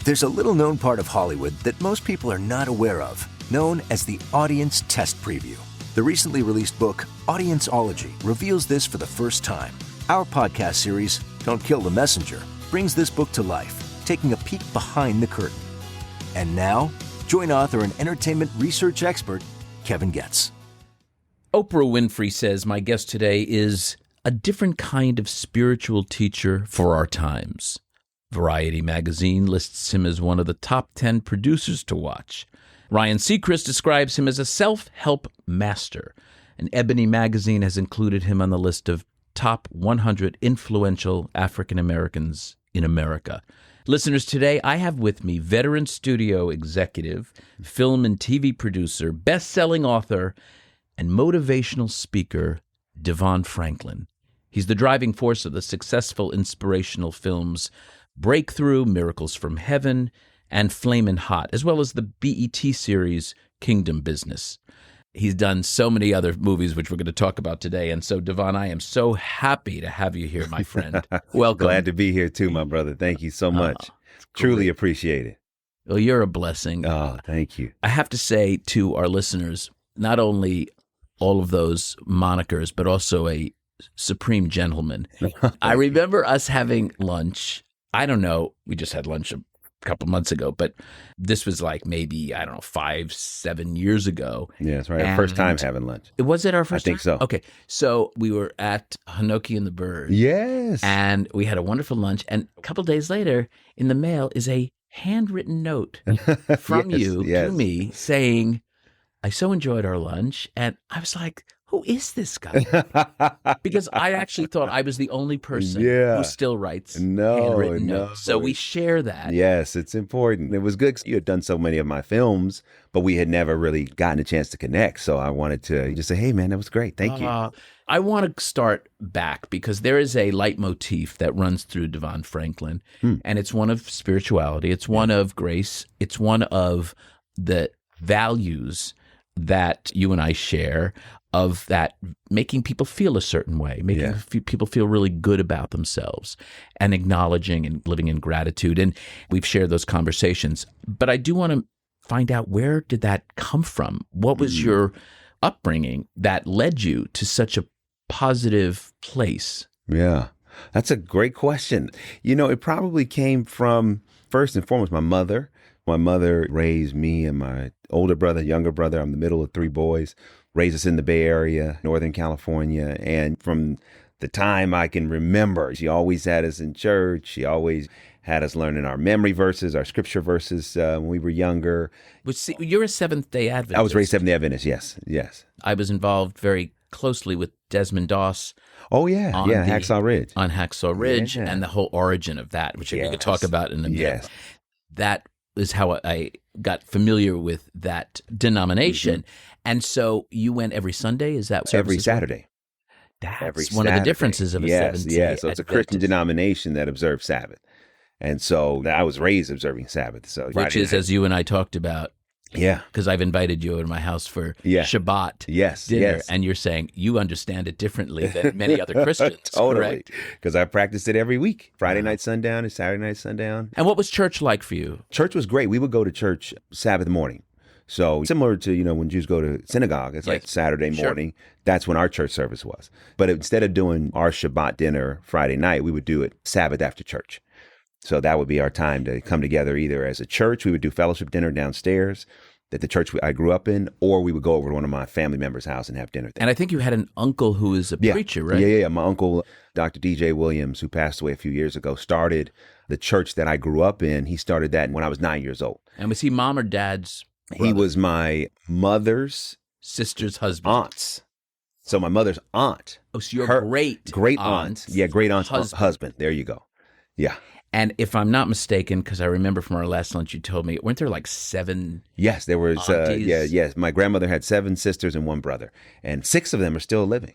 There's a little-known part of Hollywood that most people are not aware of, known as the Audience Test Preview. The recently released book, Audienceology, reveals this for the first time. Our podcast series, Don't Kill the Messenger, brings this book to life, taking a peek behind the curtain. And now, join author and entertainment research expert, Kevin Goetz. Oprah Winfrey says my guest today is a different kind of spiritual teacher for our times. Variety magazine lists him as one of the top 10 producers to watch. Ryan Seacrest describes him as a self-help master. And Ebony magazine has included him on the list of top 100 influential African Americans in America. Listeners, today I have with me veteran studio executive, film and TV producer, best-selling author, and motivational speaker, DeVon Franklin. He's the driving force of the successful inspirational films Breakthrough, Miracles from Heaven, and Flamin Hot, as well as the BET series Kingdom Business. He's done so many other movies, which we're going to talk about today. And so, DeVon, I am so happy to have you here, my friend. Welcome. Glad to be here too, my brother. Thank you so much. Truly appreciate it. Well, you're a blessing. Oh, thank you. I have to say to our listeners, not only all of those monikers, but also a supreme gentleman. I remember us having lunch. I don't know. We just had lunch a couple months ago, but this was like maybe, I don't know, 5-7 years ago. Yeah, that's right. Our first time having lunch. Was it our first time? I think so. Okay. So we were at Hanoki and the Bird. Yes. And we had a wonderful lunch. And a couple of days later, in the mail is a handwritten note from you to me saying, I so enjoyed our lunch. And I was like, who is this guy? Because I actually thought I was the only person who still writes handwritten notes. So we share that. Yes, it's important. It was good 'cause you had done so many of my films, but we had never really gotten a chance to connect. So I wanted to just say, hey, man, that was great. Thank you. I want to start back because there is a leitmotif that runs through DeVon Franklin, and it's one of spirituality. It's one of grace. It's one of the values that you and I share, of that making people feel a certain way, making people feel really good about themselves and acknowledging and living in gratitude. And we've shared those conversations. But I do want to find out, where did that come from? What was your upbringing that led you to such a positive place? Yeah, that's a great question. You know, it probably came from, first and foremost, my mother. My mother raised me and my older brother, younger brother. I'm the middle of 3 boys. Raised us in the Bay Area, Northern California. And from the time I can remember, she always had us in church. She always had us learning our memory verses, our scripture verses when we were younger. You're a Seventh-day Adventist. I was raised Seventh-day Adventist, yes. I was involved very closely with Desmond Doss. Oh, yeah, Hacksaw Ridge. On Hacksaw Ridge and the whole origin of that, which we could talk about in a minute. Yes. That is how I got familiar with that denomination. And so you went every Sunday? Is that every Saturday? That's one of the differences of a Seventh-day Yes, so it's a Christian denomination that observes Sabbath. And so I was raised observing Sabbath. So which is, as you and I talked about, because I've invited you over to my house for Shabbat dinner, and you're saying you understand it differently than many other Christians. Totally, because I practiced it every week, Friday night sundown and Saturday night sundown. And what was church like for you? Church was great. We would go to church Sabbath morning. So similar to, when Jews go to synagogue, it's like Saturday morning. That's when our church service was. But instead of doing our Shabbat dinner Friday night, we would do it Sabbath after church. So that would be our time to come together either as a church. We would do fellowship dinner downstairs at the church I grew up in, or we would go over to one of my family members' house and have dinner there. And I think you had an uncle who is a preacher, right? Yeah. My uncle, Dr. DJ Williams, who passed away a few years ago, started the church that I grew up in. He started that when I was 9 years old. And was he mom or dad's brother? He was my mother's sister's husband. Aunt's. So my mother's aunt. Oh, so your great aunt. Yeah, great aunt's husband. There you go. Yeah. And if I'm not mistaken, because I remember from our last lunch, you told me, weren't there like 7? Yes, there was. Yes. My grandmother had 7 sisters and 1 brother, and 6 of them are still living.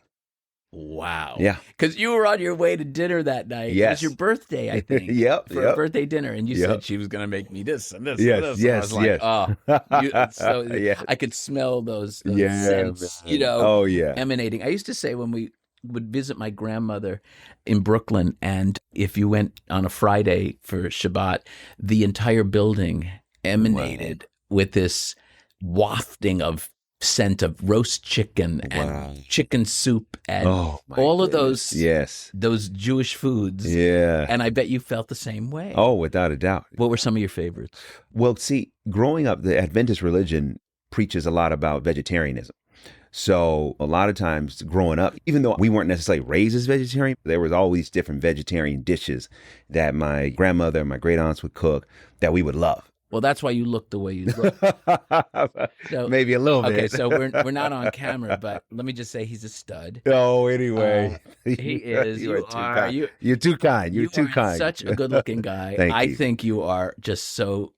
Wow. Yeah. Because you were on your way to dinner that night. Yes. It was your birthday, I think. For a birthday dinner. And you said she was going to make me this and this and this. Yes, and I was like, I could smell those scents, emanating. I used to say when we would visit my grandmother in Brooklyn, and if you went on a Friday for Shabbat, the entire building emanated with this wafting of scent of roast chicken and chicken soup and all of those Jewish foods. Yeah. And I bet you felt the same way. Oh, without a doubt. What were some of your favorites? Well, see, growing up, the Adventist religion preaches a lot about vegetarianism. So a lot of times growing up, even though we weren't necessarily raised as vegetarian, there was always different vegetarian dishes that my grandmother and my great aunts would cook that we would love. Well, that's why you look the way you look. So, maybe a little bit. Okay, so we're not on camera, but let me just say he's a stud. Oh, anyway. He is. You're too kind. You're too kind. You're too kind. Such a good-looking guy. I think you are just so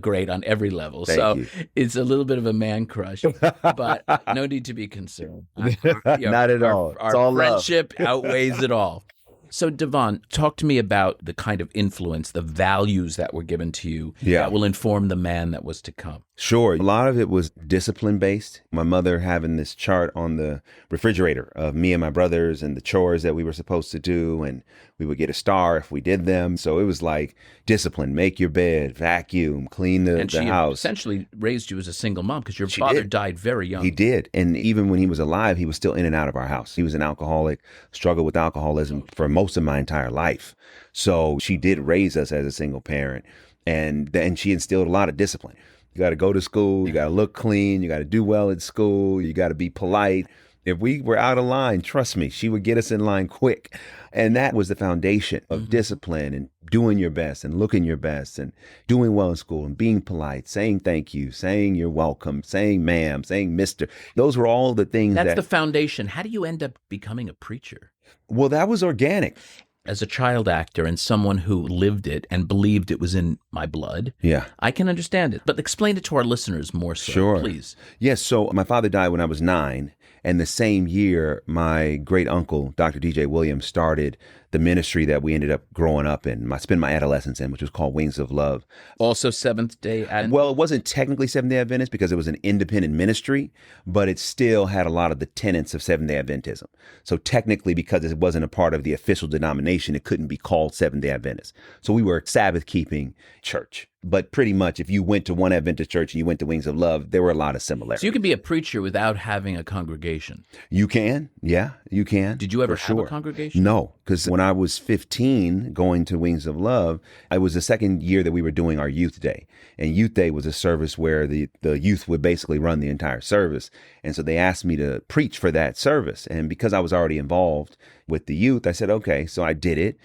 great on every level. Thank you. It's a little bit of a man crush, but no need to be concerned. Not at all. It's all friendship outweighs it all. So, DeVon, talk to me about the kind of influence, the values that were given to you that will inform the man that was to come. Sure. A lot of it was discipline-based. My mother having this chart on the refrigerator of me and my brothers and the chores that we were supposed to do, and we would get a star if we did them. So it was like discipline, make your bed, vacuum, clean the house. And she essentially raised you as a single mom because your father died very young. He did. And even when he was alive, he was still in and out of our house. He was an alcoholic, struggled with alcoholism for most of my entire life. So she did raise us as a single parent. And then she instilled a lot of discipline. You got to go to school. You got to look clean. You got to do well at school. You got to be polite. If we were out of line, trust me, she would get us in line quick. And that was the foundation of discipline and doing your best and looking your best and doing well in school and being polite, saying thank you, saying you're welcome, saying ma'am, saying mister. Those were all the things That's the foundation. How do you end up becoming a preacher? Well, that was organic. As a child actor and someone who lived it and believed it was in my blood, I can understand it. But explain it to our listeners more so, please. Yes, so my father died when I was 9. And the same year, my great uncle, Dr. DJ Williams, started the ministry that we ended up growing up in. I spent my adolescence in, which was called Wings of Love. Also Seventh-day Adventist? Well, it wasn't technically Seventh-day Adventist because it was an independent ministry, but it still had a lot of the tenets of Seventh-day Adventism. So technically, because it wasn't a part of the official denomination, it couldn't be called Seventh-day Adventist. So we were a Sabbath-keeping church. But pretty much, if you went to one Adventist church and you went to Wings of Love, there were a lot of similarities. So you can be a preacher without having a congregation? You can. Yeah, you can. Did you ever have a congregation? No, because when I was 15 going to Wings of Love, it was the second year that we were doing our youth day. And youth day was a service where the youth would basically run the entire service. And so they asked me to preach for that service. And because I was already involved with the youth, I said, okay, so I did it.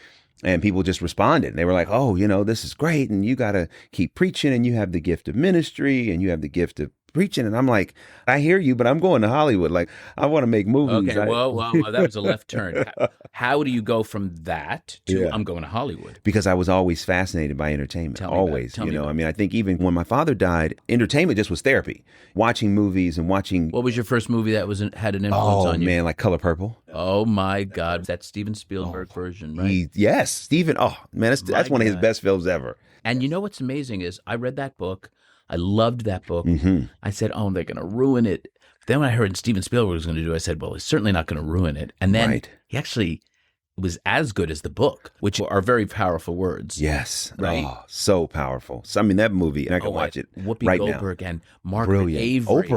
And people just responded. They were like, oh, this is great. And you got to keep preaching. And you have the gift of ministry. And you have the gift of preaching. And I'm like, I hear you, but I'm going to Hollywood. Like, I want to make movies. Okay, well, that was a left turn. How do you go from that to I'm going to Hollywood? Because I was always fascinated by entertainment. Always. I mean, I think even when my father died, entertainment just was therapy. Watching movies and watching. What was your first movie that had an influence on you? Oh, man, like Color Purple. Oh, my God. That Steven Spielberg version, right? Yes, Steven. Oh, man, that's one of his best films ever. And you know what's amazing is I read that book. I loved that book. Mm-hmm. I said, oh, they're going to ruin it. Then when I heard Steven Spielberg was going to do it, I said, well, he's certainly not going to ruin it. And then he actually was as good as the book, which are very powerful words. Yes. Right? Oh, so powerful. So, I mean, that movie, and I can watch it Whoopi Goldberg and Margaret Avery.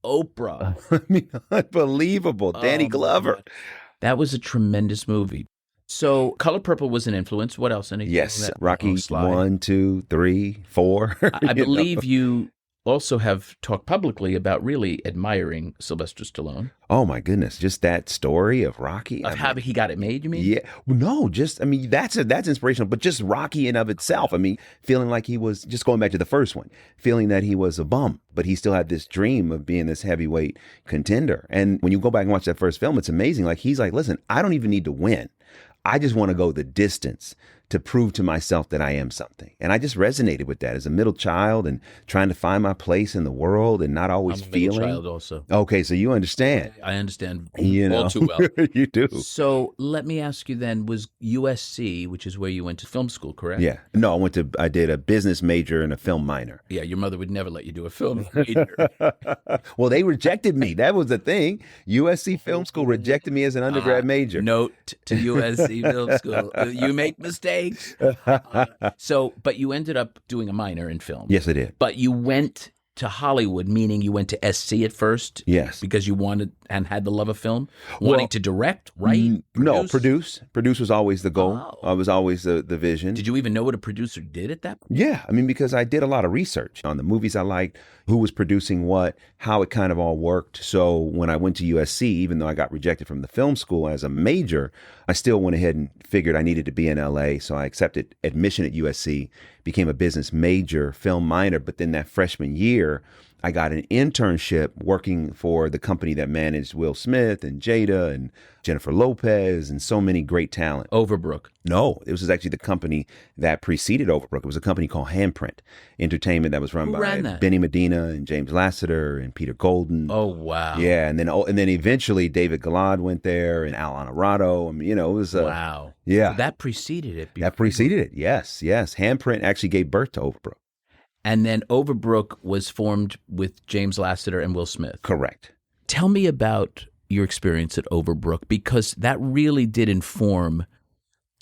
Oprah. I mean, unbelievable. Danny Glover. That was a tremendous movie. So Color Purple was an influence. What else? Yes, Rocky 1, 2, 3, 4. I believe you also have talked publicly about really admiring Sylvester Stallone. Oh, my goodness. Just that story of Rocky. How he got it made, you mean? Yeah. No, that's inspirational, but just Rocky in of itself. I mean, feeling like he was, just going back to the first one, feeling that he was a bum, but he still had this dream of being this heavyweight contender. And when you go back and watch that first film, it's amazing. Like, he's like, listen, I don't even need to win. I just want to go the distance to prove to myself that I am something. And I just resonated with that as a middle child and trying to find my place in the world and not always I'm a middle feeling. child also. Okay, so you understand. I understand You know, all too well. You do. So let me ask you then, was USC, which is where you went to film school, correct? Yeah. No, I did a business major and a film minor. Yeah, your mother would never let you do a film major. Well, they rejected me. That was the thing. USC Film School rejected me as an undergrad major. Note to USC Film School, you make mistakes. But you ended up doing a minor in film. Yes, I did. But you went to Hollywood, meaning you went to SC at first? Yes. Because you wanted and had the love of film? Wanting to direct, write, No, produce? Produce was always the goal. Oh. Was always the vision. Did you even know what a producer did at that point? Yeah. I mean, because I did a lot of research on the movies I liked, who was producing what, how it kind of all worked. So when I went to USC, even though I got rejected from the film school as a major, I still went ahead and figured I needed to be in LA. So I accepted admission at USC, became a business major, film minor. But then that freshman year, I got an internship working for the company that managed Will Smith and Jada and Jennifer Lopez and so many great talent. Overbrook. No, it was actually the company that preceded Overbrook. It was a company called Handprint Entertainment that was run by Benny Medina and James Lasseter and Peter Golden. Oh, wow. Yeah, and then eventually David Gallard went there and Al Honorado. I mean, it was wow. Yeah, So that preceded it. That preceded it. Yes. Handprint actually gave birth to Overbrook. And then Overbrook was formed with James Lasseter and Will Smith. Correct. Tell me about your experience at Overbrook, because that really did inform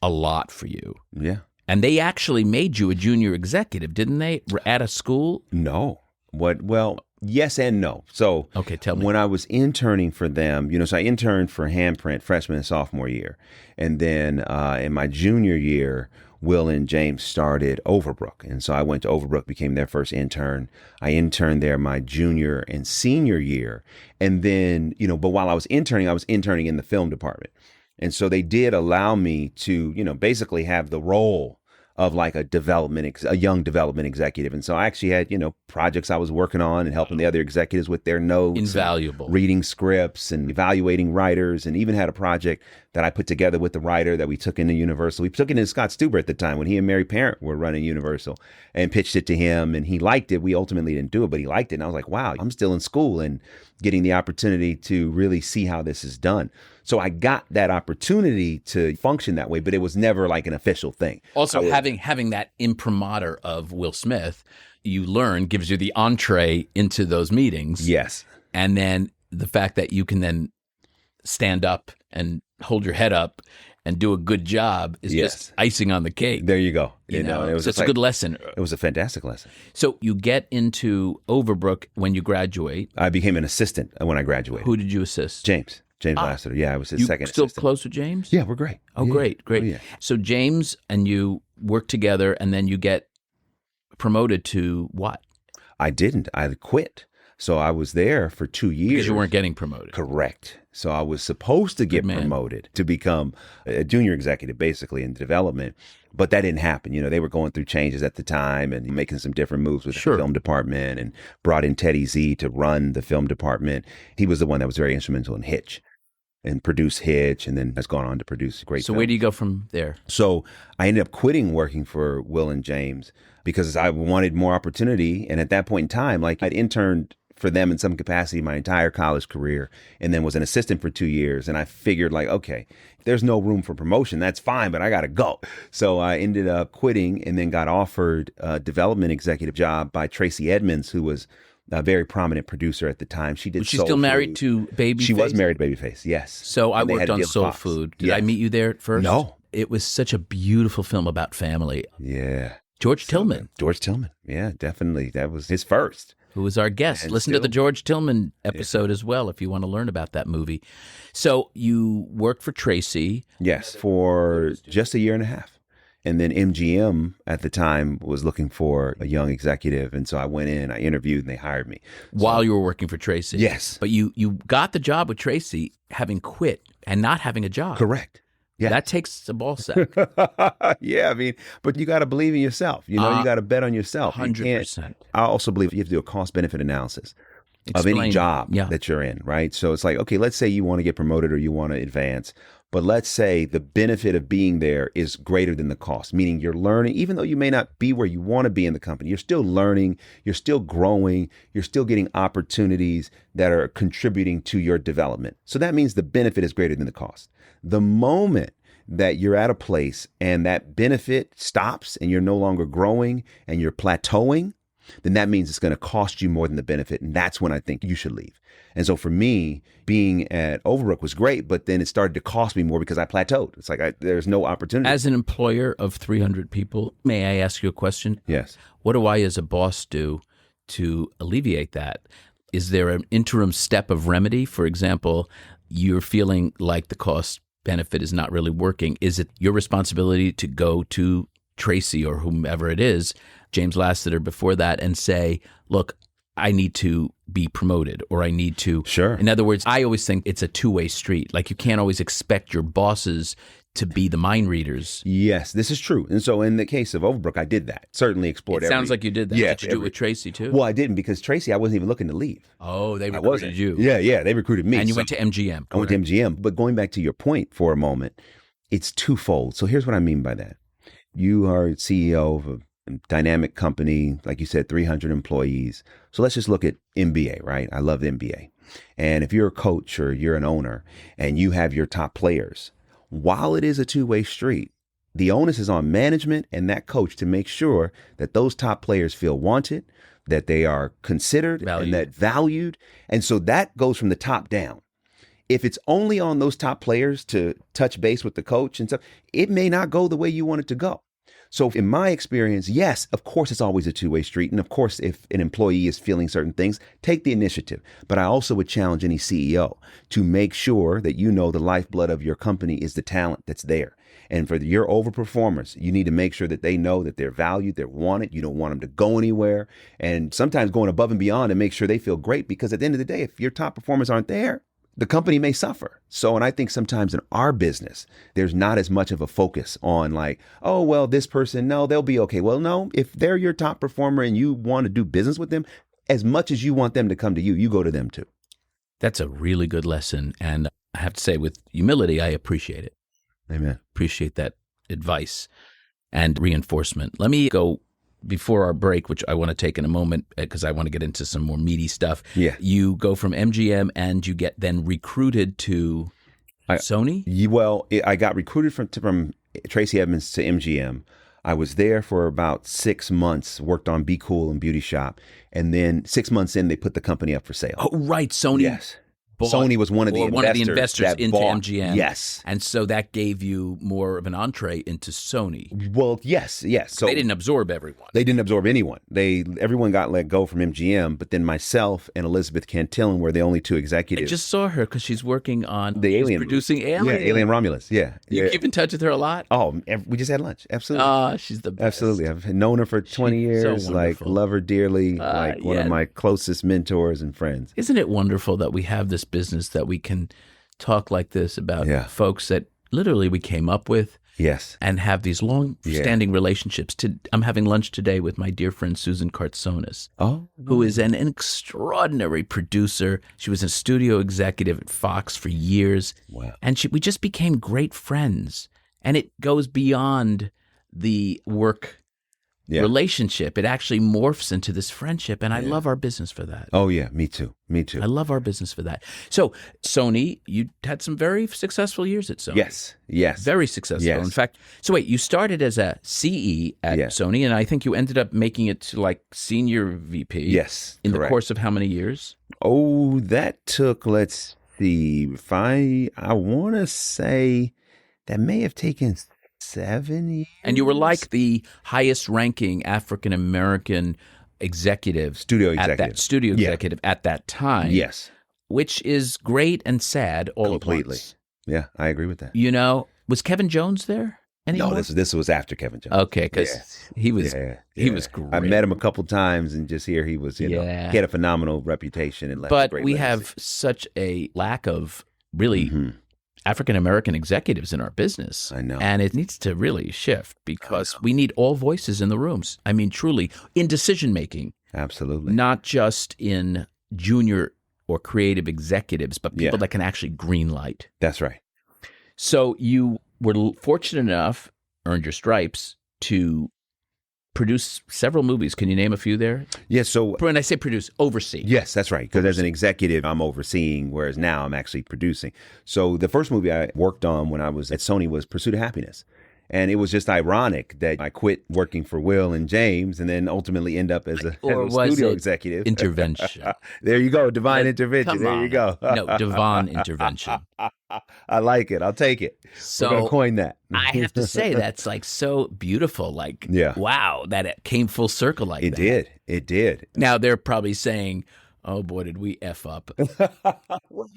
a lot for you. Yeah. And they actually made you a junior executive, didn't they, at a school? No. Well, yes and no. So okay, tell me. When I was interning for them, so I interned for Handprint freshman and sophomore year. And then in my junior year, Will and James started Overbrook. And so I went to Overbrook, became their first intern. I interned there my junior and senior year. And then, but while I was interning in the film department. And so they did allow me to, basically have the role of like a young development executive. And so I actually had, projects I was working on and helping the other executives with their notes. Invaluable. Reading scripts and evaluating writers, and even had a project that I put together with the writer that we took into Universal. We took it into Scott Stuber at the time when he and Mary Parent were running Universal, and pitched it to him, and he liked it. We ultimately didn't do it, but he liked it. And I was like, wow, I'm still in school and getting the opportunity to really see how this is done. So I got that opportunity to function that way, but it was never like an official thing. Also, having that imprimatur of Will Smith, you learn, gives you the entree into those meetings. Yes. And then the fact that you can then stand up and hold your head up and do a good job is just icing on the cake. There you go. It was a good lesson. It was a fantastic lesson. So you get into Overbrook when you graduate. I became an assistant when I graduated. Who did you assist? James Lasseter. Yeah, I was his second still assistant. Close with James? Yeah, we're great. Oh, yeah. Great. Oh, yeah. So James and you work together, and then you get promoted to what? I didn't. I quit. So I was there for 2 years. Because you weren't getting promoted. Correct. So I was supposed to get promoted to become a junior executive, basically, in development. But that didn't happen. They were going through changes at the time and making some different moves with the film department, and brought in Teddy Z to run the film department. He was the one that was very instrumental in Hitch and produced Hitch, and then has gone on to produce great films. Where do you go from there? So I ended up quitting working for Will and James because I wanted more opportunity. And at that point in time, like, I'd interned for them in some capacity my entire college career, and then was an assistant for 2 years. And I figured, like, okay, if there's no room for promotion, that's fine, but I got to go. So I ended up quitting, and then got offered a development executive job by Tracy Edmonds, who was a very prominent producer at the time. She did. Was she still married to Babyface? She was married to Babyface, yes. So I worked on Soul Food. Did I meet you there at first? No. It was such a beautiful film about family. Yeah. George Tillman. Yeah, definitely. That was his first. Who was our guest. Listen to the George Tillman episode as well if you want to learn about that movie. So you worked for Tracy. Yes, for just a year and a half. And then MGM at the time was looking for a young executive. And so I went in, I interviewed, and they hired me. While you were working for Tracy? Yes. But you got the job with Tracy having quit and not having a job. Correct. Yeah. That takes a ball sack. Yeah, I mean, but you got to believe in yourself. You got to bet on yourself. 100%. I also believe you have to do a cost-benefit analysis of any job that you're in, right? So it's like, okay, let's say you want to get promoted or you want to advance, But let's say the benefit of being there is greater than the cost, meaning you're learning, even though you may not be where you want to be in the company, you're still learning, you're still growing, you're still getting opportunities that are contributing to your development. So that means the benefit is greater than the cost. The moment that you're at a place and that benefit stops and you're no longer growing and you're plateauing, then that means it's going to cost you more than the benefit. And that's when I think you should leave. And so for me, being at Overbrook was great, but then it started to cost me more because I plateaued. It's like there's no opportunity. As an employer of 300 people, may I ask you a question? Yes. What do I as a boss do to alleviate that? Is there an interim step of remedy? For example, you're feeling like the cost benefit is not really working. Is it your responsibility to go to Tracy or whomever it is, James Lasseter before that, and say, look, I need to be promoted, or I need to. Sure. In other words, I always think it's a two-way street. Like, you can't always expect your bosses to be the mind readers. Yes, this is true. And so in the case of Overbrook, I did that. Certainly explored It sounds like you did that. Yeah, Did you do it with Tracy too? Well, I didn't, because Tracy, I wasn't even looking to leave. Oh, they recruited you. Yeah, they recruited me. And you went to MGM. I went to MGM. But going back to your point for a moment, it's twofold. So here's what I mean by that. You are CEO of a dynamic company, like you said, 300 employees. So let's just look at NBA, right? I love the NBA. And if you're a coach or you're an owner and you have your top players, while it is a two-way street, the onus is on management and that coach to make sure that those top players feel wanted, that they are considered, and that valued. And so that goes from the top down. If it's only on those top players to touch base with the coach and stuff, it may not go the way you want it to go. So in my experience, yes, of course, it's always a two-way street. And of course, if an employee is feeling certain things, take the initiative. But I also would challenge any CEO to make sure that you know the lifeblood of your company is the talent that's there. And for your overperformers, you need to make sure that they know that they're valued, they're wanted. You don't want them to go anywhere. And sometimes going above and beyond to make sure they feel great, because at the end of the day, if your top performers aren't there, the company may suffer. So, and I think sometimes in our business, there's not as much of a focus on like, oh, well, this person, no, they'll be okay. Well, no, if they're your top performer and you want to do business with them, as much as you want them to come to you, you go to them too. That's a really good lesson. And I have to say, with humility, I appreciate it. Amen. Appreciate that advice and reinforcement. Let me go before our break, which I want to take in a moment because I want to get into some more meaty stuff. Yeah. You go from MGM and you get then recruited to Sony? I got recruited from Tracy Edmonds to MGM. I was there for about 6 months, worked on Be Cool and Beauty Shop. And then 6 months in, they put the company up for sale. Oh, right. Sony. Yes. Sony was one of the investors into MGM. Yes. And so that gave you more of an entree into Sony. Well, yes. So they didn't absorb everyone. They didn't absorb anyone. Everyone got let go from MGM, but then myself and Elizabeth Cantillon were the only two executives. I just saw her because she's working on the Alien, producing Alien. Yeah, Alien Romulus. Yeah. You keep in touch with her a lot? Oh, we just had lunch. Absolutely. She's the best. Absolutely. I've known her for 20 years. So love her dearly. One of my closest mentors and friends. Isn't it wonderful that we have this business that we can talk like this about folks that literally we came up with? Yes. And have these long-standing relationships. I'm having lunch today with my dear friend Susan Kartsonis, who is an extraordinary producer. She was a studio executive at Fox for years. Wow. And we just became great friends. And it goes beyond the work relationship. It actually morphs into this friendship. And I love our business for that. Oh, yeah. Me too. I love our business for that. So Sony, you had some very successful years at Sony. Yes. Very successful. Yes. In fact, so wait, you started as a CE at Sony, and I think you ended up making it to like senior VP. Yes. In the course of how many years? Oh, that took, let's see, I want to say that may have taken 7 years. And you were like the highest ranking African-American studio executive at that time. Yes. Which is great and sad all at once. Yeah, I agree with that. You know, was Kevin Jones there anymore? No, this was after Kevin Jones. Okay, because he was great. I met him a couple times and just here he was, he had a phenomenal reputation and left a great legacy. Have such a lack of really African-American executives in our business. I know. And it needs to really shift because we need all voices in the rooms. I mean, truly, in decision-making. Absolutely. Not just in junior or creative executives, but people that can actually green light. That's right. So you were fortunate enough, earned your stripes, to produce several movies. Can you name a few there? Yes. So when I say produce, oversee. Yes, that's right. Because as an executive, I'm overseeing, whereas now I'm actually producing. So the first movie I worked on when I was at Sony was Pursuit of Happiness. And it was just ironic that I quit working for Will and James and then ultimately end up as a studio executive. Intervention. There you go. Divine intervention. Come there on. you go. No, divine intervention. I like it. I'll take it. So we're going to coin that. I have to say that's like so beautiful. Like, wow, that it came full circle like that. It did. Now they're probably saying, oh boy, did we F up?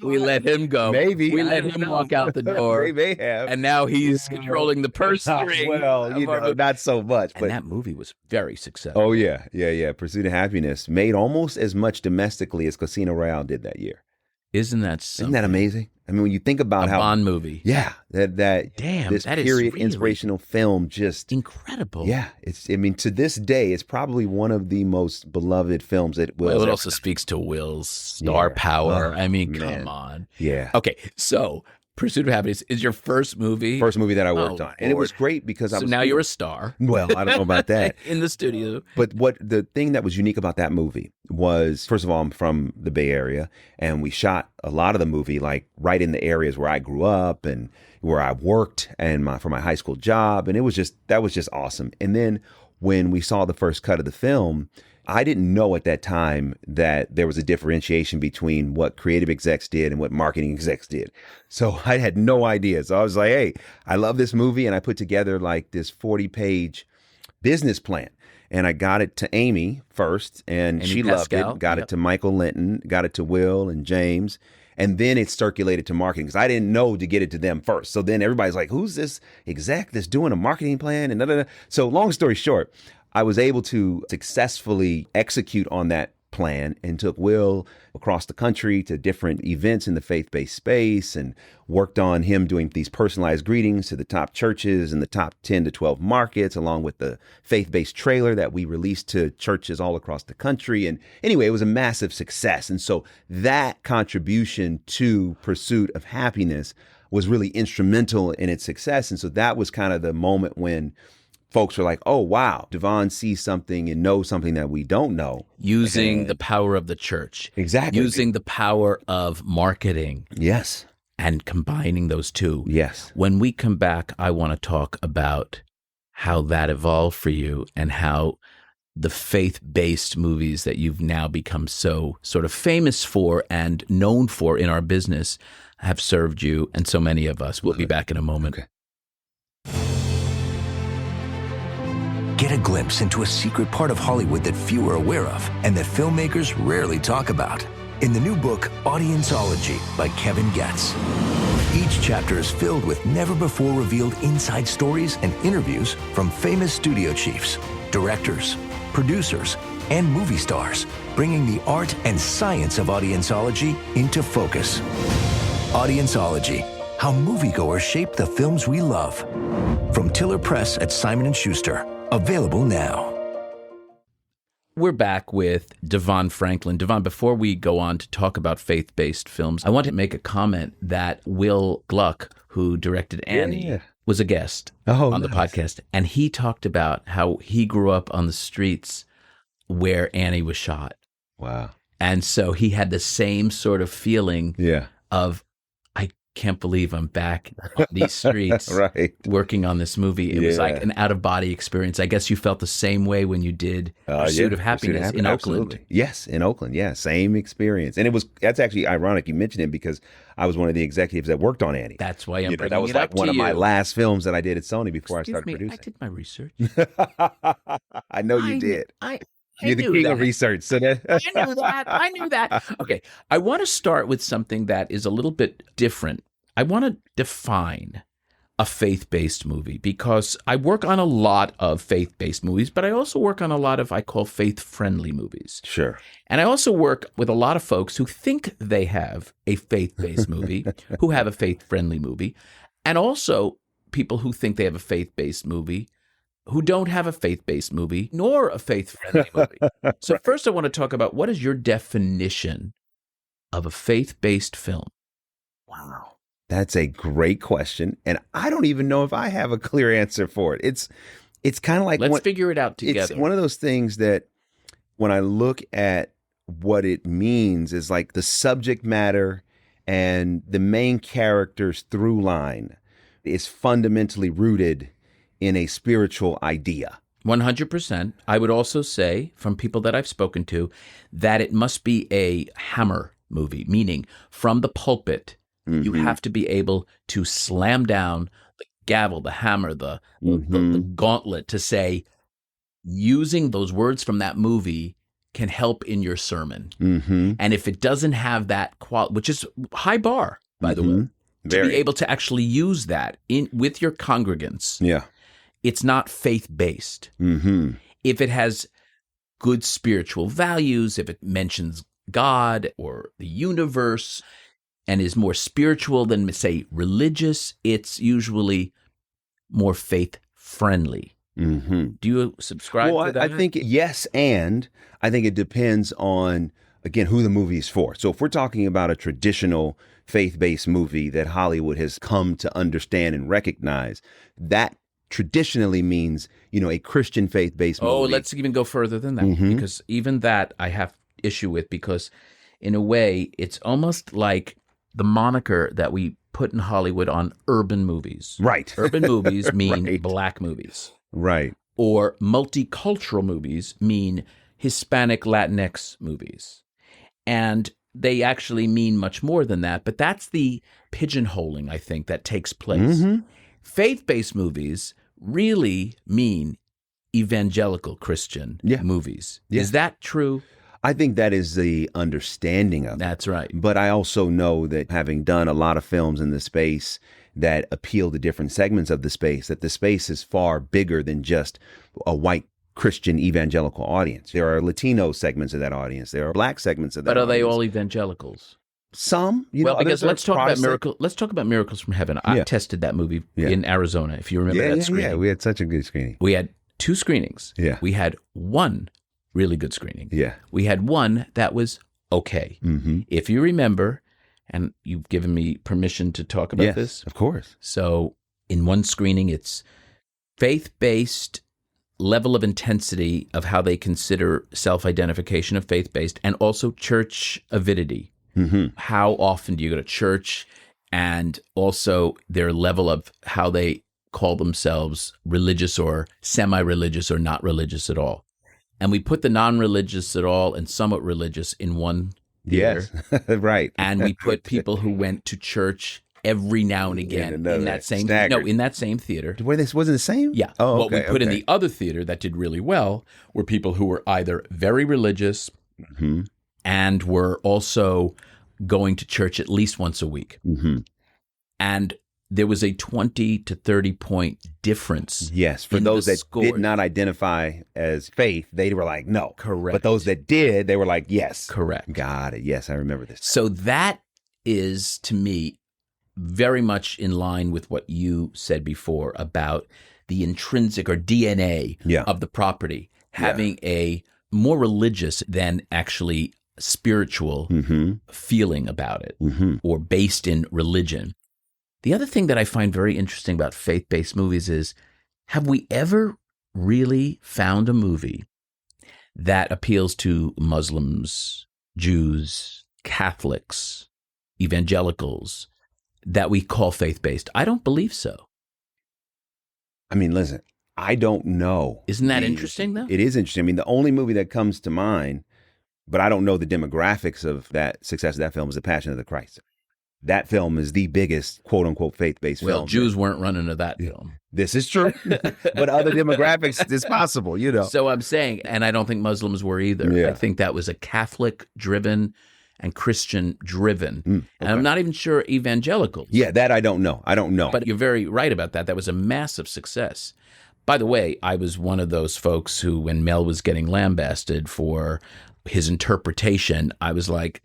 We let him go. Maybe. We let him walk out the door. They may have. And now he's controlling the purse string. Well, not so much. And but that movie was very successful. Oh, yeah. Pursuit of Happiness made almost as much domestically as Casino Royale did that year. Isn't that something? Isn't that amazing? I mean, when you think about a Bond movie. Yeah. Damn, this that period is really inspirational film just incredible. Yeah. To this day, it's probably one of the most beloved films that Will's it also speaks to Will's star power. Oh, I mean, man. come on. Yeah. Okay, so Pursuit of Happiness is your first movie. First movie that I worked on. And it was great because I was... So now you're a star. Well, I don't know about that. In the studio. But the thing that was unique about that movie was, first of all, I'm from the Bay Area, and we shot a lot of the movie like right in the areas where I grew up and where I worked and for my high school job. And that was just awesome. And then when we saw the first cut of the film, I didn't know at that time that there was a differentiation between what creative execs did and what marketing execs did. So I had no idea. So I was like, hey, I love this movie. And I put together like this 40-page business plan. And I got it to Amy first, and she loved it. Got it to Michael Linton, got it to Will and James. And then it circulated to marketing because I didn't know to get it to them first. So then everybody's like, who's this exec that's doing a marketing plan? And da-da-da. So long story short, I was able to successfully execute on that plan and took Will across the country to different events in the faith-based space and worked on him doing these personalized greetings to the top churches in the top 10 to 12 markets, along with the faith-based trailer that we released to churches all across the country. And anyway, it was a massive success. And so that contribution to Pursuit of Happiness was really instrumental in its success. And so that was kind of the moment when folks were like, oh, wow, DeVon sees something and knows something that we don't know. Using the power of the church. Exactly. Using the power of marketing. Yes. And combining those two. Yes. When we come back, I want to talk about how that evolved for you and how the faith-based movies that you've now become so sort of famous for and known for in our business have served you and so many of us. We'll be back in a moment. Okay. Get a glimpse into a secret part of Hollywood that few are aware of and that filmmakers rarely talk about. In the new book, Audienceology by Kevin Goetz. Each chapter is filled with never-before-revealed inside stories and interviews from famous studio chiefs, directors, producers, and movie stars, bringing the art and science of audienceology into focus. Audienceology, how moviegoers shape the films we love. From Tiller Press at Simon & Schuster. Available now. We're back with DeVon Franklin. DeVon, before we go on to talk about faith-based films, I want to make a comment that Will Gluck, who directed Annie, was a guest on the podcast. And he talked about how he grew up on the streets where Annie was shot. Wow. And so he had the same sort of feeling of, I can't believe I'm back on these streets working on this movie. It was like an out-of-body experience. I guess you felt the same way when you did Pursuit of Happiness in Oakland. Absolutely. Yes, in Oakland. Yeah, same experience. And that's actually ironic you mentioned it because I was one of the executives that worked on Annie. That's why I'm bringing that was it like up one to of you. my last films that I did at Sony before I started producing. I did my research. I know you did. You're the king of research. So I knew that. Okay. I want to start with something that is a little bit different. I want to define a faith-based movie because I work on a lot of faith-based movies, but I also work on a lot of, I call faith-friendly movies. Sure. And I also work with a lot of folks who think they have a faith-based movie, who have a faith-friendly movie, and also people who think they have a faith-based movie who don't have a faith-based movie, nor a faith-friendly movie. So first I want to talk about what is your definition of a faith-based film? Wow. That's a great question. And I don't even know if I have a clear answer for it. It's kind of like Let's figure it out together. It's one of those things that when I look at what it means is like the subject matter and the main character's through line is fundamentally rooted in a spiritual idea. 100%. I would also say, from people that I've spoken to, that it must be a hammer movie, meaning from the pulpit, you have to be able to slam down the gavel, the hammer, the gauntlet to say, using those words from that movie can help in your sermon. And if it doesn't have that quality, which is high bar, by the way, to be able to actually use that with your congregants, it's not faith-based. If it has good spiritual values, if it mentions God or the universe and is more spiritual than, say, religious, it's usually more faith-friendly. Do you subscribe to that? I think yes, and I think it depends on, again, who the movie is for. So if we're talking about a traditional faith-based movie that Hollywood has come to understand and recognize, that traditionally means, a Christian faith-based movie. Oh, let's even go further than that, because even that I have issue with, because in a way, it's almost like the moniker that we put in Hollywood on urban movies. Right. Urban movies mean black movies. Right. Or multicultural movies mean Hispanic, Latinx movies. And they actually mean much more than that. But that's the pigeonholing, I think, that takes place. Faith-based movies really mean evangelical Christian movies. Is that true? I think that is the understanding of it. That's right. But I also know that having done a lot of films in the space that appeal to different segments of the space, that the space is far bigger than just a white Christian evangelical audience. There are Latino segments of that audience. There are black segments of that audience. But are they all evangelicals? Some, because let's talk about Let's talk about Miracles from Heaven. I tested that movie in Arizona, if you remember that screening. Yeah, we had such a good screening. We had 2 screenings. Yeah. We had one really good screening. Yeah. We had one that was okay. If you remember, and you've given me permission to talk about this. Of course. So in one screening, it's faith-based level of intensity of how they consider self-identification of faith-based, and also church avidity. How often do you go to church? And also their level of how they call themselves religious or semi-religious or not religious at all. And we put the non-religious at all and somewhat religious in one theater. Yes, right. And we put people who went to church every now and again in that same theater. Where this wasn't the same? Yeah. Oh, okay, what we put in the other theater that did really well were people who were either very religious and were also going to church at least once a week. And there was a 20 to 30 point difference. Yes, for those that did not identify as faith, they were like, no. Correct. But those that did, they were like, yes. Correct. Got it. Yes, I remember this. So that is, to me, very much in line with what you said before about the intrinsic or DNA of the property having a more religious than actually spiritual feeling about it or based in religion. The other thing that I find very interesting about faith-based movies is, have we ever really found a movie that appeals to Muslims, Jews, Catholics, evangelicals, that we call faith-based? I don't believe so. I mean, listen, I don't know. Isn't that interesting, though? It is interesting. I mean, the only movie that comes to mind, but I don't know the demographics of that success of that film, is The Passion of the Christ. That film is the biggest, quote unquote, faith-based film. Well, Jews weren't running to that film. This is true. But other demographics, it's possible, So I'm saying, and I don't think Muslims were either. I think that was a Catholic-driven and Christian-driven. And I'm not even sure evangelicals. Yeah, that I don't know. But you're very right about that. That was a massive success. By the way, I was one of those folks who, when Mel was getting lambasted for his interpretation, I was like,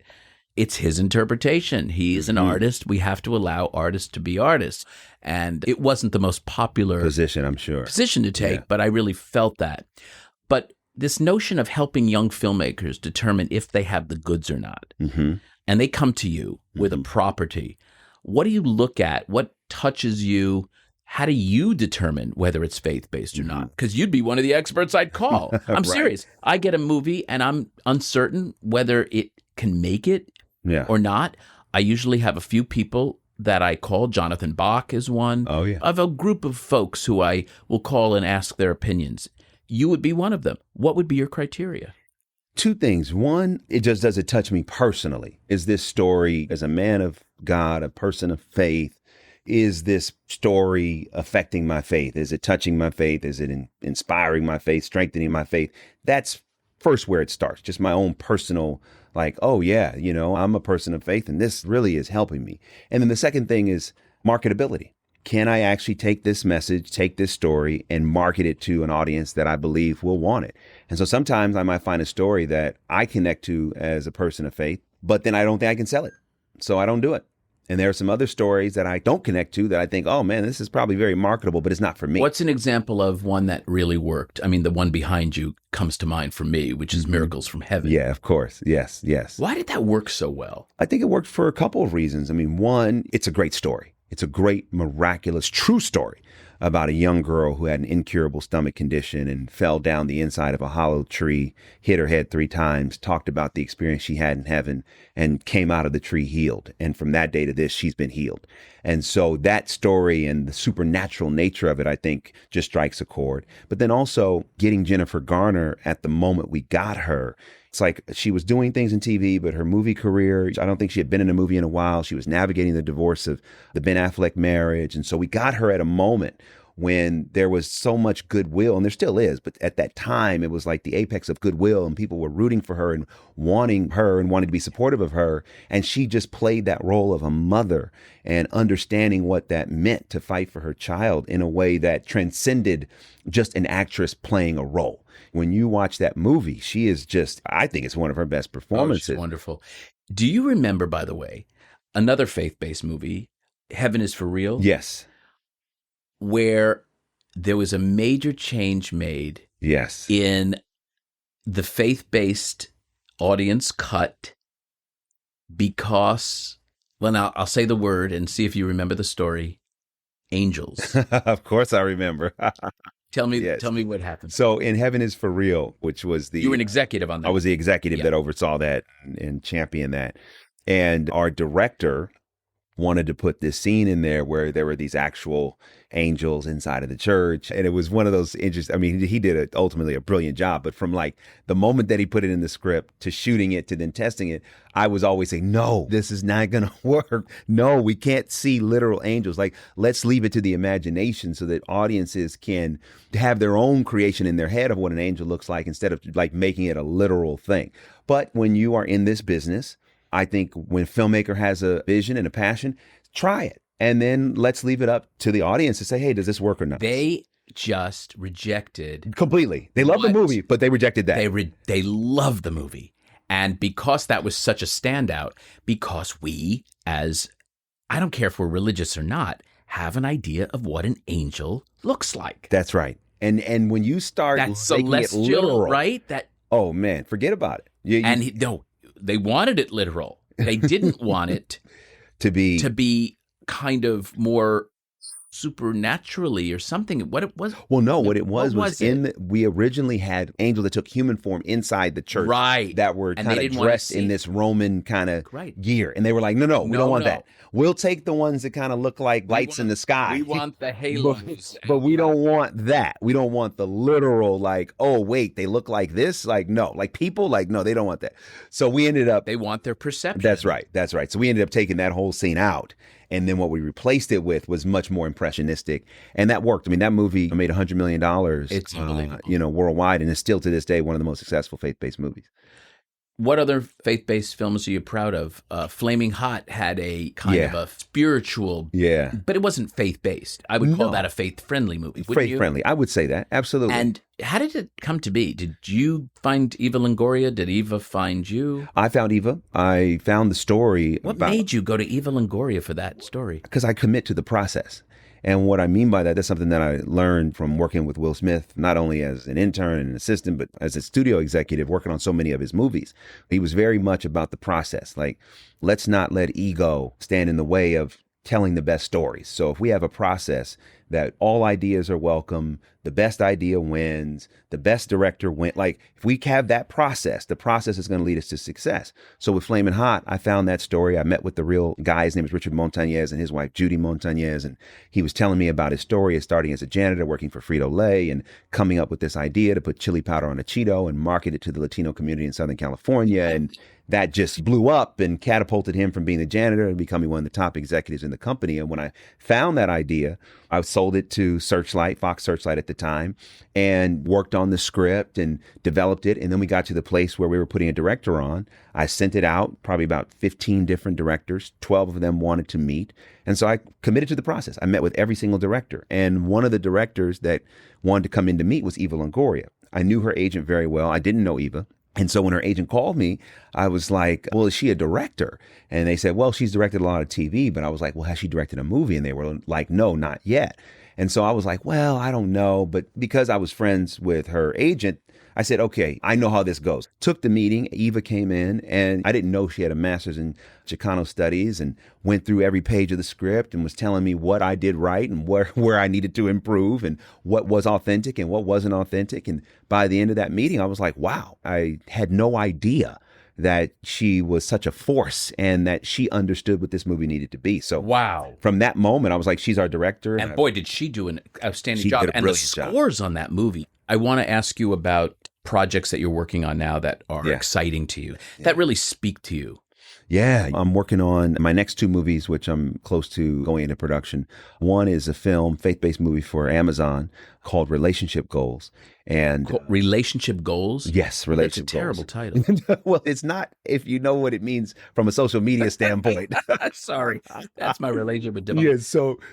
it's his interpretation. He is an artist. We have to allow artists to be artists. And it wasn't the most popular position, I'm sure. Position to take, but I really felt that. But this notion of helping young filmmakers determine if they have the goods or not, and they come to you with a property, What do you look at? What touches you? How do you determine whether it's faith-based or not? Because you'd be one of the experts I'd call. I'm Right. serious. I get a movie and I'm uncertain whether it can make it or not. I usually have a few people that I call. Jonathan Bach is one. Oh, yeah. I have a group of folks who I will call and ask their opinions. You would be one of them. What would be your criteria? Two things. One, does it touch me personally? Is this story, as a man of God, a person of faith, is this story affecting my faith? Is it touching my faith? Is it inspiring my faith, strengthening my faith? That's first where it starts. Just my own personal, like, oh yeah, I'm a person of faith and this really is helping me. And then the second thing is marketability. Can I actually take this message, take this story and market it to an audience that I believe will want it? And so sometimes I might find a story that I connect to as a person of faith, but then I don't think I can sell it. So I don't do it. And there are some other stories that I don't connect to that I think, oh man, this is probably very marketable, but it's not for me. What's an example of one that really worked? I mean, the one behind you comes to mind for me, which is Miracles from Heaven. Yeah, of course. Yes. Why did that work so well? I think it worked for a couple of reasons. I mean, one, it's a great story. It's a great, miraculous, true story about a young girl who had an incurable stomach condition and fell down the inside of a hollow tree, hit her head 3 times, talked about the experience she had in heaven, and came out of the tree healed. And from that day to this, she's been healed. And so that story and the supernatural nature of it, I think, just strikes a chord. But then also getting Jennifer Garner at the moment we got her. It's like she was doing things in TV, but her movie career, I don't think she had been in a movie in a while. She was navigating the divorce of the Ben Affleck marriage. And so we got her at a moment when there was so much goodwill, and there still is, but at that time, it was like the apex of goodwill, and people were rooting for her and wanting to be supportive of her. And she just played that role of a mother and understanding what that meant to fight for her child in a way that transcended just an actress playing a role. When you watch that movie, she is just, I think it's one of her best performances. Oh, she's wonderful. Do you remember, by the way, another faith-based movie, Heaven is for Real? Yes. Where there was a major change made in the faith-based audience cut because, well, now I'll say the word and see if you remember the story, angels. Of course I remember. Tell me what happened. So in Heaven is for Real, which was You were an executive on that. I was the executive that oversaw that and championed that. And our director wanted to put this scene in there where there were these actual angels inside of the church. And it was one of those interesting, I mean, he did ultimately a brilliant job, but from like the moment that he put it in the script to shooting it to then testing it, I was always saying, no, this is not going to work. No, we can't see literal angels. Like, let's leave it to the imagination so that audiences can have their own creation in their head of what an angel looks like instead of like making it a literal thing. But when you are in this business, I think when a filmmaker has a vision and a passion, try it. And then let's leave it up to the audience to say, hey, does this work or not? They just rejected. Completely. They love the movie, but they rejected that. They love the movie. And because that was such a standout, because we, as, I don't care if we're religious or not, have an idea of what an angel looks like. That's right. And when you start that making celestial, it literal, right? That, oh man, forget about it. No, they wanted it literal. They didn't want it to be kind of more supernaturally or something. What it was? Well, no, what it was we originally had angels that took human form inside the church, right? That were kind of dressed in this Roman kind of gear, and they were like, no, we don't want that. We'll take the ones that kind of look like lights in the sky. We want the halos, but we don't want that. We don't want the literal like, oh wait, they look like this. Like no, like people like no, they don't want that. So we ended up. They want their perception. That's right. So we ended up taking that whole scene out. And then what we replaced it with was much more impressionistic. And that worked. I mean, that movie made $100 million, it's unbelievable. Worldwide. And is still to this day one of the most successful faith-based movies. What other faith-based films are you proud of? Flamin Hot had a kind of a spiritual, but it wasn't faith-based. I would call that a faith-friendly movie. Faith-friendly. I would say that. Absolutely. And how did it come to be? Did you find Eva Longoria? Did Eva find you? I found Eva. I found the story. What made you go to Eva Longoria for that story? Because I commit to the process. And what I mean by that's something that I learned from working with Will Smith, not only as an intern and an assistant, but as a studio executive working on so many of his movies. He was very much about the process. Like, let's not let ego stand in the way of telling the best stories. So if we have a process that all ideas are welcome, the best idea wins, the best director wins. Like if we have that process, the process is going to lead us to success. So with Flamin Hot, I found that story. I met with the real guy. His name is Richard Montañez and his wife, Judy Montañez. And he was telling me about his story of starting as a janitor, working for Frito-Lay and coming up with this idea to put chili powder on a Cheeto and market it to the Latino community in Southern California. And that just blew up and catapulted him from being the janitor and becoming one of the top executives in the company. And when I found that idea, I sold it to Searchlight, Fox Searchlight at the time, and worked on the script and developed it. And then we got to the place where we were putting a director on. I sent it out, probably about 15 different directors. 12 of them wanted to meet. And so I committed to the process. I met with every single director. And one of the directors that wanted to come in to meet was Eva Longoria. I knew her agent very well. I didn't know Eva. And so when her agent called me, I was like, well, is she a director? And they said, well, she's directed a lot of TV. But I was like, well, has she directed a movie? And they were like, no, not yet. And so I was like, well, I don't know. But because I was friends with her agent, I said, okay, I know how this goes. Took the meeting. Eva came in and I didn't know she had a master's in Chicano studies and went through every page of the script and was telling me what I did right and where I needed to improve and what was authentic and what wasn't authentic. And by the end of that meeting, I was like, wow, I had no idea that she was such a force and that she understood what this movie needed to be. So wow. From that moment, I was like, she's our director. And boy, did she do an outstanding job. Did a And the brilliant job. scores on that movie. I want to ask you about projects that you're working on now that are exciting to you, that really speak to you. Yeah, I'm working on my next two movies, which I'm close to going into production. One is a film, faith-based movie for Amazon called Relationship Goals. And Relationship Goals? Yes, Relationship Goals. It's a terrible title. Well, it's not if you know what it means from a social media standpoint. Sorry. That's my relationship with DeVon. Yeah,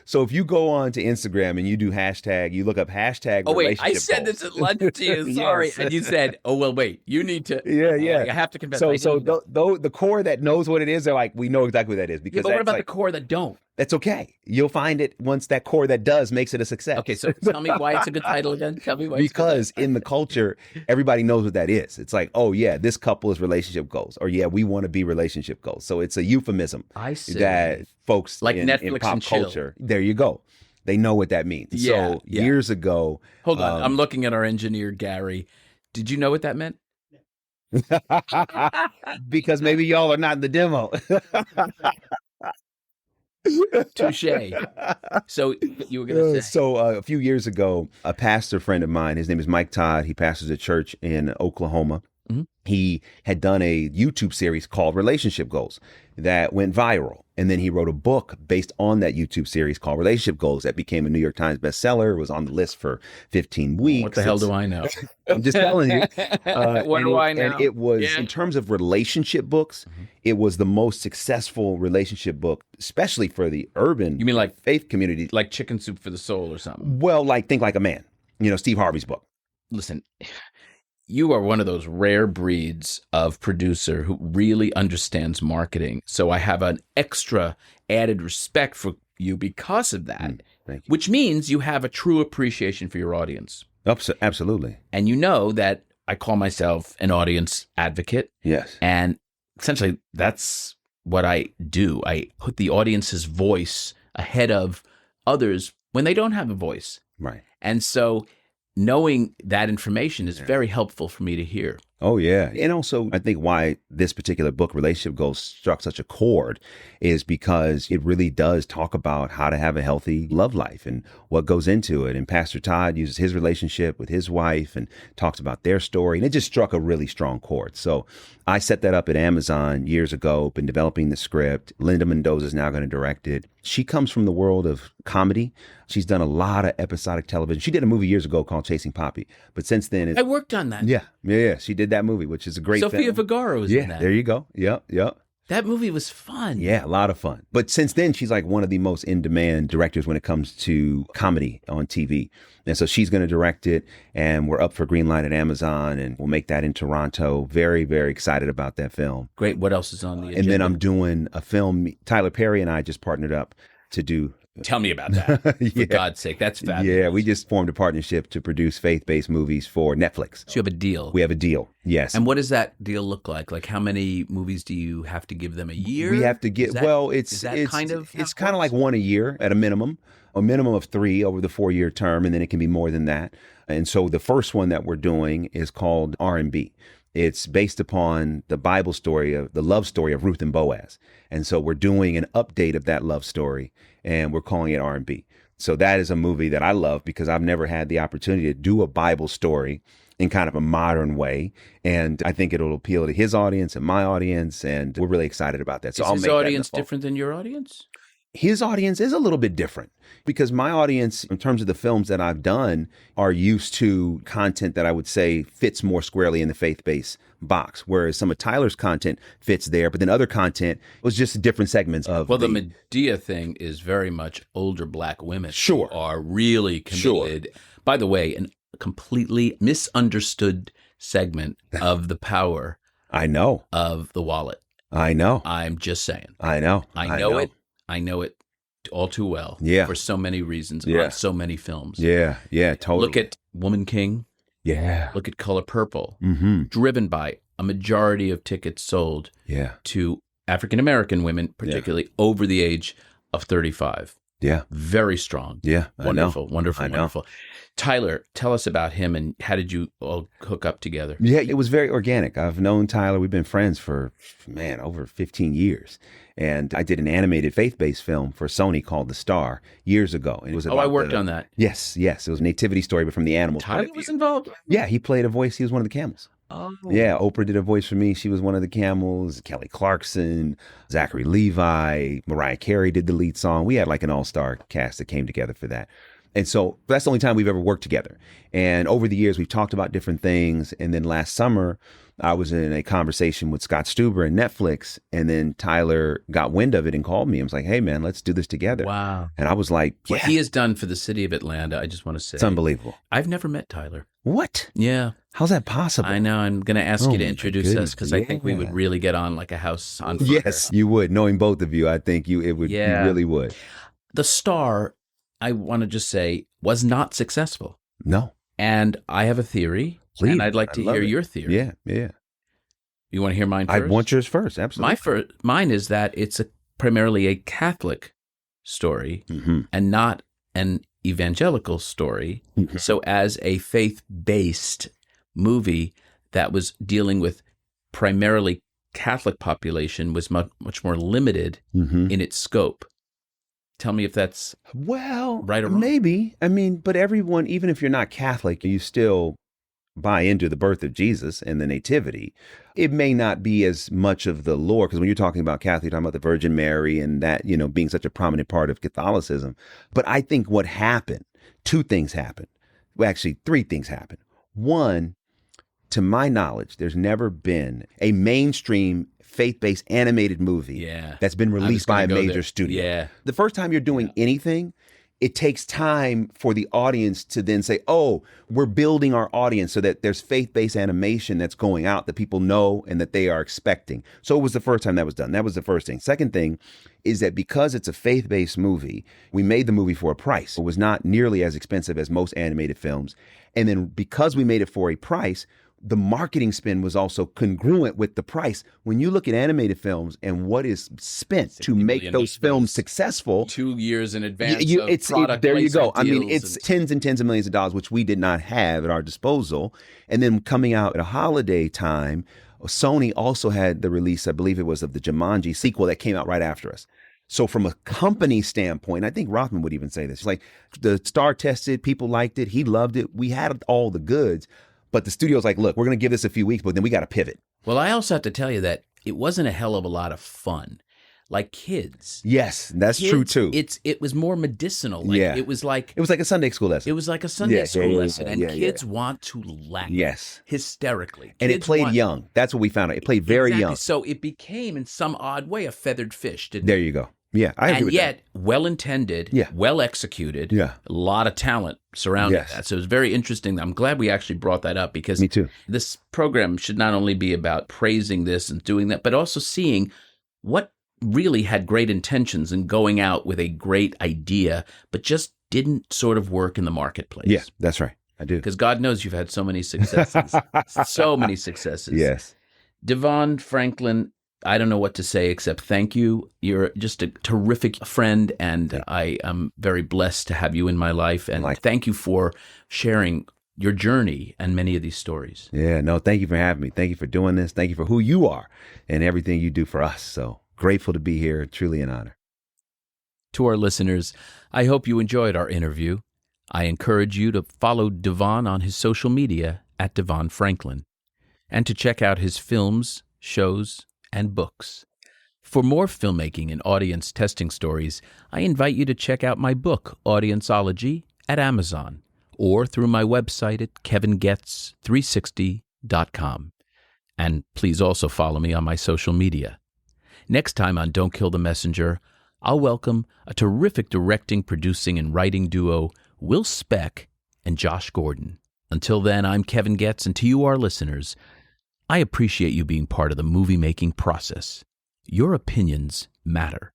so if you go on to Instagram and you do hashtag, you look up hashtag Oh, wait, relationship I said goals. this at lunch to you. Sorry. Yes. And you said, oh, well, wait, you need to. Yeah. I have to confess. So the core that knows what it is, they're like, we know exactly what that is. Because but what that's about like, the core that don't? That's okay. You'll find it once that core that does makes it a success. Okay, so tell me why it's a good title again. Tell me why it's Because in the culture, everybody knows what that is. It's like, oh yeah, this couple is relationship goals, or yeah, we want to be relationship goals. So it's a euphemism I see. that folks Like in Netflix pop and chill. culture, there you go. They know what that means. Yeah, So years ago, Hold on, I'm looking at our engineer, Gary. Did you know what that meant? because maybe y'all are not in the demo. Touche. So you were going to say. So a few years ago, a pastor friend of mine, his name is Mike Todd. He pastors a church in Oklahoma. Mhm. He had done a YouTube series called Relationship Goals that went viral. And then he wrote a book based on that YouTube series called Relationship Goals that became a New York Times bestseller. It was on the list for 15 weeks. What the hell do I know? I'm just telling you. What do I know? And it was, Yeah. in terms of relationship books, it was the most successful relationship book, especially for the urban You mean like- faith community. Like Chicken Soup for the Soul or something. Well, like Think Like a Man, Steve Harvey's book. Listen, you are one of those rare breeds of producer who really understands marketing. So I have an extra added respect for you because of that, Thank you. which means you have a true appreciation for your audience. Absolutely. And you know that I call myself an audience advocate. Yes. And essentially, that's what I do. I put the audience's voice ahead of others when they don't have a voice. Right. And so knowing that information is very helpful for me to hear. Oh, yeah. And also, I think why this particular book, Relationship Goals, struck such a chord is because it really does talk about how to have a healthy love life and what goes into it. And Pastor Todd uses his relationship with his wife and talks about their story. And it just struck a really strong chord. So I set that up at Amazon years ago, been developing the script. Linda Mendoza is now going to direct it. She comes from the world of comedy. She's done a lot of episodic television. She did a movie years ago called Chasing Poppy. But since then, I worked on that. Yeah. She did that movie, which is a great Sofia film. Vergara was in that. There you go. Yep. That movie was fun. Yeah, a lot of fun. But since then, she's like one of the most in-demand directors when it comes to comedy on TV. And so she's going to direct it, and we're up for green light at Amazon, and we'll make that in Toronto. Very, very excited about that film. Great. What else is on the agenda? And then I'm doing a film. Tyler Perry and I just partnered up to do Tell me about that, for God's sake. That's fabulous. Yeah, we just formed a partnership to produce faith-based movies for Netflix. So you have a deal. We have a deal, yes. And what does that deal look like? Like, how many movies do you have to give them a year? We have to get, it's kind of like one a year at a minimum of 3 over the 4-year term, and then it can be more than that. And so the first one that we're doing is called R&B. It's based upon the Bible story of the love story of Ruth and Boaz. And so we're doing an update of that love story, and we're calling it R&B. So that is a movie that I love because I've never had the opportunity to do a Bible story in kind of a modern way. And I think it'll appeal to his audience and my audience, and we're really excited about that. So is his audience different than your audience? His audience is a little bit different because my audience, in terms of the films that I've done, are used to content that I would say fits more squarely in the faith-based box, whereas some of Tyler's content fits there, but then other content was just different segments of the Medea thing is very much older Black women who are really committed. Sure. By the way, a completely misunderstood segment of the power I know of the wallet. I know. I'm just saying. I know. I know it. I know it all too well. Yeah. For so many reasons. Yeah. On so many films. Yeah. Yeah. Totally. Look at Woman King. Yeah. Look at Color Purple. Mm-hmm. Driven by a majority of tickets sold to African American women, particularly over the age of 35. Yeah. Very strong. Yeah. Wonderful. Wonderful. Tyler, tell us about him and how did you all hook up together? Yeah, it was very organic. I've known Tyler. We've been friends for, over 15 years. And I did an animated faith-based film for Sony called The Star years ago. It was I worked on that. Yes. It was a nativity story, but from the animals. Tyler was involved? Yeah, he played a voice. He was one of the camels. Oh. Yeah, Oprah did a voice for me. She was one of the camels. Kelly Clarkson, Zachary Levi, Mariah Carey did the lead song. We had like an all-star cast that came together for that. And so that's the only time we've ever worked together. And over the years, we've talked about different things. And then last summer, I was in a conversation with Scott Stuber and Netflix. And then Tyler got wind of it and called me and was like, hey, man, let's do this together. Wow. And I was like, yeah. What he has done for the city of Atlanta, I just want to say. It's unbelievable. I've never met Tyler. What? Yeah. How's that possible? I know. I'm going to ask you to introduce us because I think we would really get on like a house on fire. Yes, you would. Knowing both of you, I think you really would. The Star, I want to just say, was not successful. No. And I have a theory, and I'd like to hear your theory. Yeah. You want to hear mine first? I want yours first, absolutely. Mine is that it's primarily a Catholic story and not an evangelical story. Mm-hmm. So as a faith-based movie that was dealing with primarily Catholic population was much more limited in its scope. Tell me if that's right or wrong. Maybe. I mean, but everyone, even if you're not Catholic, you still buy into the birth of Jesus and the nativity. It may not be as much of the lore, because when you're talking about Catholic, you're talking about the Virgin Mary and that, being such a prominent part of Catholicism. But I think what happened, 2 things happened. Well, actually, 3 things happened. One, to my knowledge, there's never been a mainstream faith-based animated movie that's been released by a major studio. Yeah. The first time you're doing anything, it takes time for the audience to then say, oh, we're building our audience so that there's faith-based animation that's going out that people know and that they are expecting. So it was the first time that was done. That was the first thing. Second thing is that because it's a faith-based movie, we made the movie for a price. It was not nearly as expensive as most animated films. And then because we made it for a price, the marketing spend was also congruent with the price. When you look at animated films and what is spent to make those films successful, 2 years in advance there you go. I mean, it's tens and tens of millions of dollars, which we did not have at our disposal. And then coming out at a holiday time, Sony also had the release, I believe it was, of the Jumanji sequel that came out right after us. So from a company standpoint, I think Rothman would even say this. It's like the Star tested, people liked it, he loved it. We had all the goods. But the studio's like, look, we're going to give this a few weeks, but then we got to pivot. Well, I also have to tell you that it wasn't a hell of a lot of fun. Like kids. Yes, that's true too. It was more medicinal. It was like a Sunday school lesson. It was like a Sunday school lesson. And kids want to laugh. Yes. Hysterically. And it played young. That's what we found out. It played very young. So it became, in some odd way, a feathered fish, didn't it? There you go. Yeah, I agree with that. And yet, well-intended, well executed, a lot of talent surrounding that. So it was very interesting. I'm glad we actually brought that up because Me too. This program should not only be about praising this and doing that, but also seeing what really had great intentions and going out with a great idea, but just didn't sort of work in the marketplace. Yeah, that's right. I do. Because God knows you've had so many successes. So many successes. Yes. DeVon Franklin, I don't know what to say except thank you. You're just a terrific friend, and I am very blessed to have you in my life. And thank you for sharing your journey and many of these stories. Yeah, no, thank you for having me. Thank you for doing this. Thank you for who you are and everything you do for us. So grateful to be here. Truly an honor. To our listeners, I hope you enjoyed our interview. I encourage you to follow DeVon on his social media at DeVon Franklin, and to check out his films, shows, and books. For more filmmaking and audience testing stories, I invite you to check out my book, Audienceology, at Amazon, or through my website at kevingetz360.com. And please also follow me on my social media. Next time on Don't Kill the Messenger, I'll welcome a terrific directing, producing, and writing duo, Will Speck and Josh Gordon. Until then, I'm Kevin Getz, and to you, our listeners, I appreciate you being part of the movie-making process. Your opinions matter.